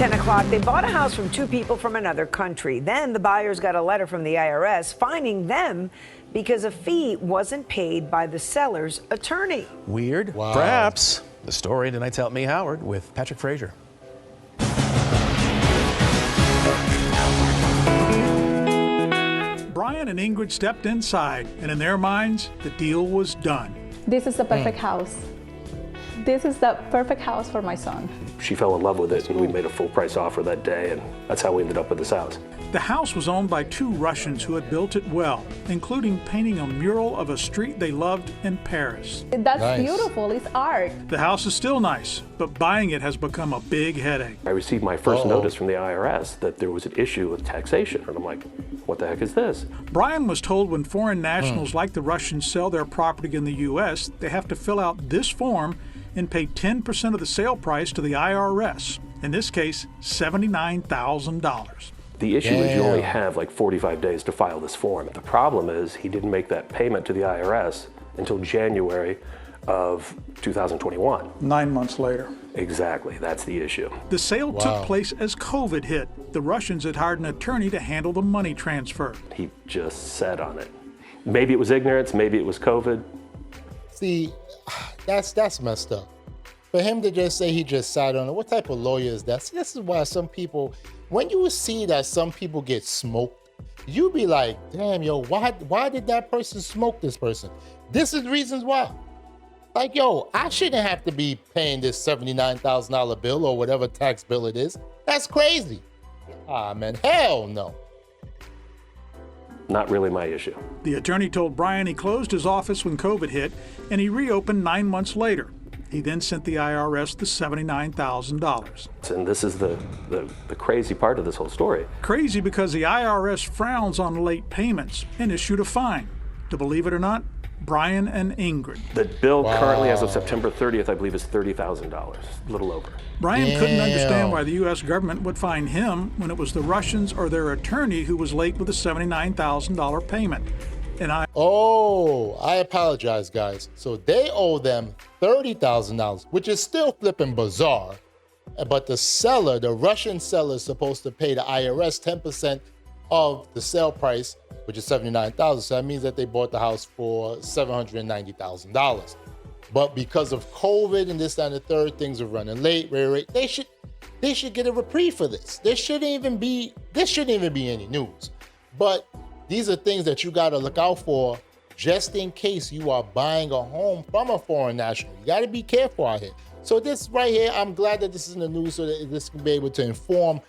10 o'clock, they bought a house from two people from another country. Then the buyers got a letter from the IRS fining them because a fee wasn't paid by the seller's attorney. Weird? Wow. Perhaps. The story in tonight's Help Me Howard with Patrick Frazier. Brian and Ingrid stepped inside, and in their minds, the deal was done. This is the perfect house. This is the perfect house for my son. She fell in love with it, and we made a full price offer that day, and that's how we ended up with this house. The house was owned by two Russians who had built it well, including painting a mural of a street they loved in Paris. That's Nice. beautiful, it's art. The house is still nice, but buying it has become a big headache. I received my first notice from the IRS that there was an issue with taxation, and I'm like, what the heck is this? Brian was told when foreign nationals like the Russians sell their property in the U.S., they have to fill out this form and pay 10% of the sale price to the IRS. In this case, $79,000. The issue is you only have like 45 days to file this form. The problem is he didn't make that payment to the IRS until January of 2021. 9 months later. Exactly, that's the issue. The sale took place as COVID hit. The Russians had hired an attorney to handle the money transfer. He just sat on it. Maybe it was ignorance, maybe it was COVID. See, that's messed up. For him to just say he just sat on it, what type of lawyer is that? See, this is why some people, when you see that some people get smoked, you be like, damn, yo, why did that person smoke this person? This is reasons why. Like, yo, I shouldn't have to be paying this $79,000 bill or whatever tax bill it is. That's crazy. Ah, man, hell no. Not really my issue. The attorney told Brian he closed his office when COVID hit, and he reopened 9 months later. He then sent the IRS the $79,000. And this is the crazy part of this whole story. Crazy because the IRS frowns on late payments and issued a fine. To believe it or not, Brian and Ingrid. The bill currently, as of September 30th, I believe is $30,000, a little over. Brian couldn't understand why the U.S. government would fine him when it was the Russians or their attorney who was late with the $79,000 payment. And I apologize, guys. So they owe them $30,000, which is still flipping bizarre. But the seller, the Russian seller, is supposed to pay the IRS 10% of the sale price, which is $79,000. So that means that they bought the house for $790,000. But because of COVID and this, that, and the third, things are running late. They should get a reprieve for this. This shouldn't even be any news. But these are things that you got to look out for just in case you are buying a home from a foreign national. You got to be careful out here. So this right here, I'm glad that this is in the news so that this can be able to inform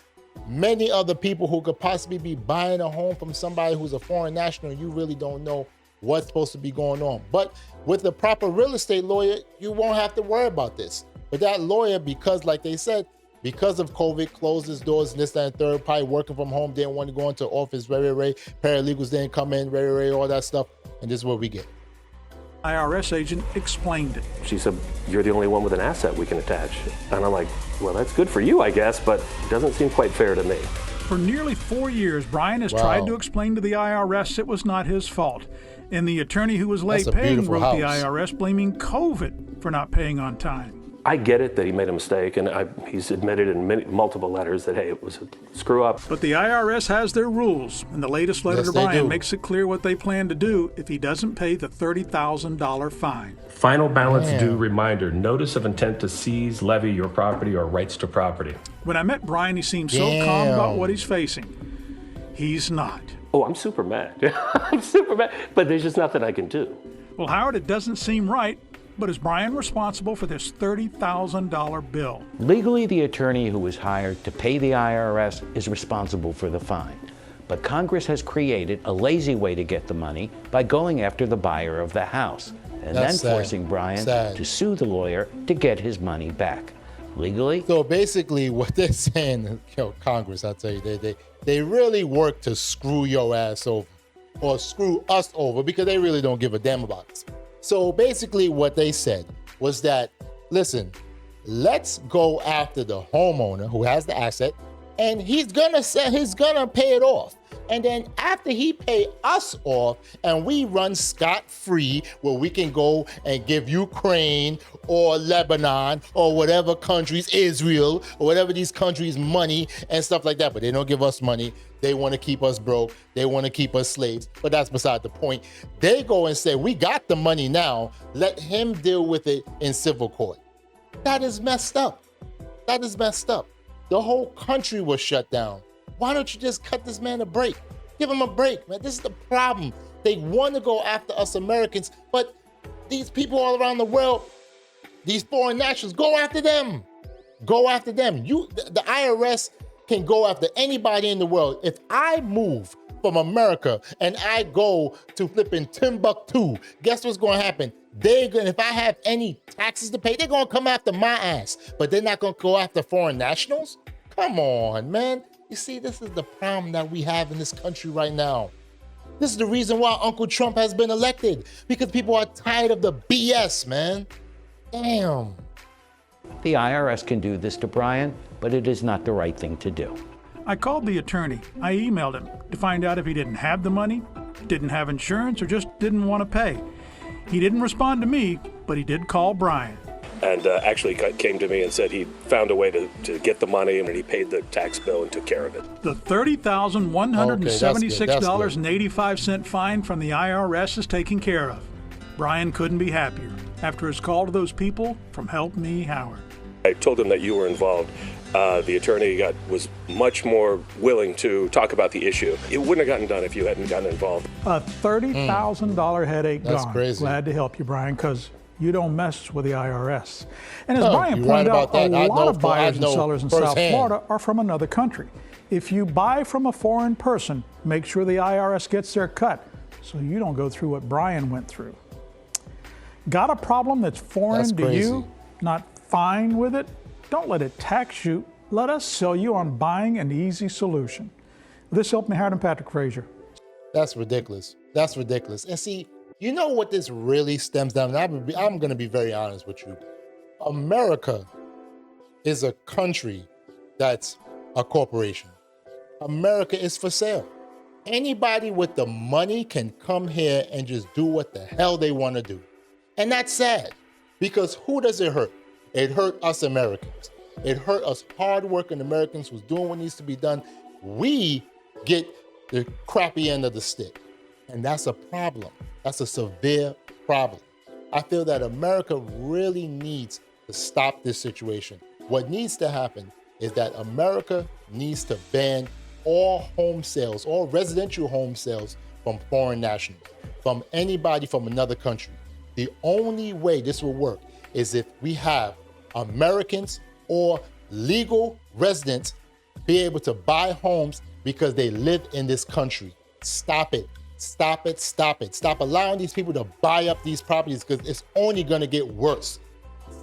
many other people who could possibly be buying a home from somebody who's a foreign national and you really don't know what's supposed to be going on. But with the proper real estate lawyer, you won't have to worry about this. But that lawyer, because like they said, because of COVID, closed his doors and this, that, and third, probably working from home, didn't want to go into office, paralegals didn't come in, all that stuff. And this is what we get. IRS agent explained it. She said, you're the only one with an asset we can attach. And I'm like, well, that's good for you, I guess, but it doesn't seem quite fair to me. For nearly 4 years, Brian has tried to explain to the IRS it was not his fault. And the attorney who was late paying wrote the IRS blaming COVID for not paying on time. I get it that he made a mistake, and he's admitted in multiple letters that, hey, it was a screw up. But the IRS has their rules, and the latest letter to Brian makes it clear what they plan to do if he doesn't pay the $30,000 fine. Final balance due reminder, notice of intent to seize, levy your property or rights to property. When I met Brian, he seemed so calm about what he's facing. He's not. Oh, I'm super mad. I'm super mad, but there's just nothing I can do. Well, Howard, it doesn't seem right. But is Brian responsible for this $30,000 bill? Legally, the attorney who was hired to pay the IRS is responsible for the fine. But Congress has created a lazy way to get the money by going after the buyer of the house and then forcing Brian to sue the lawyer to get his money back. Legally? So basically what they're saying, Congress, I'll tell you, they really work to screw your ass over or screw us over because they really don't give a damn about us. So basically what they said was that, listen, let's go after the homeowner who has the asset and he's gonna pay it off. And then after he pay us off and we run scot-free where we can go and give Ukraine or Lebanon or whatever countries, Israel, or whatever these countries money and stuff like that, but they don't give us money. They want to keep us broke. They want to keep us slaves, but that's beside the point. They go and say, we got the money now. Let him deal with it in civil court. That is messed up. That is messed up. The whole country was shut down. Why don't you just cut this man a break? Give him a break, man. This is the problem. They want to go after us Americans, but these people all around the world, these foreign nationals, go after them. Go after them. The IRS can go after anybody in the world. If I move from America and I go to flipping Timbuktu, guess what's going to happen? If I have any taxes to pay, they're going to come after my ass, but they're not going to go after foreign nationals? Come on, man. You see, this is the problem that we have in this country right now. This is the reason why Uncle Trump has been elected, because people are tired of the BS, man. Damn. The IRS can do this to Brian, but it is not the right thing to do. I called the attorney. I emailed him to find out if he didn't have the money, didn't have insurance, or just didn't want to pay. He didn't respond to me, but he did call Brian. And actually came to me and said he found a way to get the money, and he paid the tax bill and took care of it. The $30,176.85 fine from the IRS is taken care of. Brian couldn't be happier after his call to those people from Help Me Howard. I told him that you were involved. The attorney was much more willing to talk about the issue. It wouldn't have gotten done if you hadn't gotten involved. A $30,000 headache That's gone. crazy. Glad to help you, Brian, because you don't mess with the IRS. And as Brian you're pointed right out, about that. a lot of buyers I and know sellers in South firsthand. Florida are from another country. If you buy from a foreign person, make sure the IRS gets their cut so you don't go through what Brian went through. Got a problem that's foreign to you, not fine with it? Don't let it tax you. Let us sell you on buying an easy solution. This helped me, Howard and Patrick Frazier. That's ridiculous. That's ridiculous. And see, you know what this really stems down to? I'm going to be very honest with you. America is a country that's a corporation. America is for sale. Anybody with the money can come here and just do what the hell they want to do. And that's sad, because who does it hurt? It hurt us Americans. It hurt us hardworking Americans who's doing what needs to be done. We get the crappy end of the stick. And that's a problem. That's a severe problem. I feel that America really needs to stop this situation. What needs to happen is that America needs to ban all home sales, all residential home sales from foreign nationals, from anybody from another country. The only way this will work is if we have Americans or legal residents be able to buy homes because they live in this country. Stop it. Stop it. Stop it. Stop allowing these people to buy up these properties, because it's only going to get worse.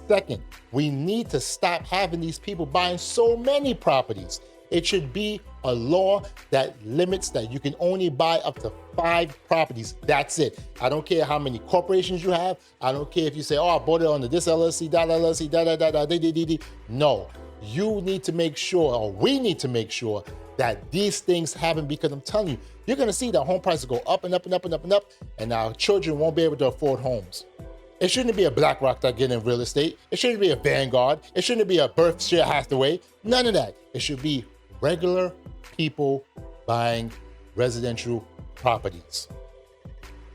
Second, we need to stop having these people buying so many properties. It should be a law that limits that you can only buy up to 5 properties. That's it. I don't care how many corporations you have. I don't care if you say, oh, I bought it under this LLC, that LLC, da. No, you need to make sure, or we need to make sure, that these things happen, because I'm telling you, you're gonna see that home prices go up and up and up and up and up, and our children won't be able to afford homes. It shouldn't be a BlackRock that get in real estate. It shouldn't be a Vanguard. It shouldn't be a Berkshire Hathaway. None of that. It should be regular people buying residential properties.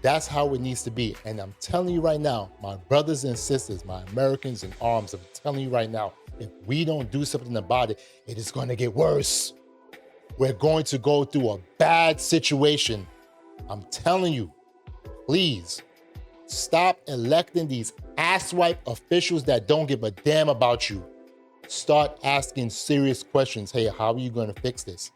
That's how it needs to be. And I'm telling you right now, my brothers and sisters, my Americans in arms, I'm telling you right now, if we don't do something about it, it is going to get worse. We're going to go through a bad situation. I'm telling you, please stop electing these asswipe officials that don't give a damn about you. Start asking serious questions. Hey, how are you going to fix this?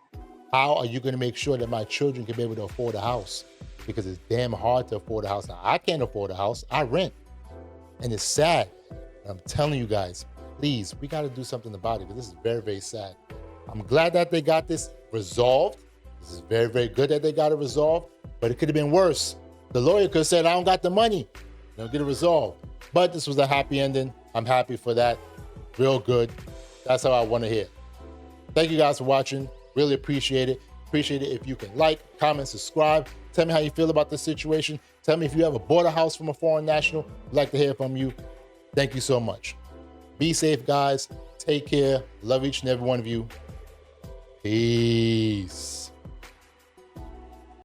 How are you going to make sure that my children can be able to afford a house? Because it's damn hard to afford a house. Now, I can't afford a house. I rent. And it's sad. And I'm telling you guys, please, we got to do something about it, because this is very, very sad. I'm glad that they got this resolved. This is very, very good that they got it resolved, but it could have been worse. The lawyer could have said, I don't got the money. Don't get it resolved. But this was a happy ending. I'm happy for that. Real good. That's how I want to hear. Thank you guys for watching. Really appreciate it. Appreciate it if you can like, comment, subscribe. Tell me how you feel about this situation. Tell me if you ever bought a house from a foreign national. We'd like to hear from you. Thank you so much. Be safe, guys. Take care. Love each and every one of you. Peace.